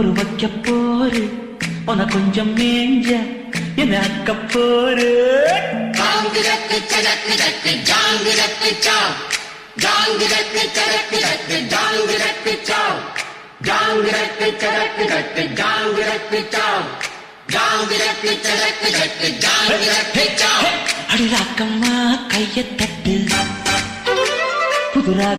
சோறு வைக்க போரு உன கொஞ்சம் மேஞ்ச என்ன அக்க போரு ஜாங்கு சரக்கு ரக்கு ஜாங்கு ரக்கு சாவ் ஜாங்கு ரக்கு சரக்கு ரக்கு ஜாங்கு ரக்கு சாவ் ஜாங்கு ரக்கு சரக்கு ரக்கு ஜாங்கு ரக்கு சாவ் ஜாங்கு ரக்கு சரக்கு ரக்கு ஜாங்கு ரக்கு சாவ் அடி ராக்கம்மா கைய தட்டு புதுரா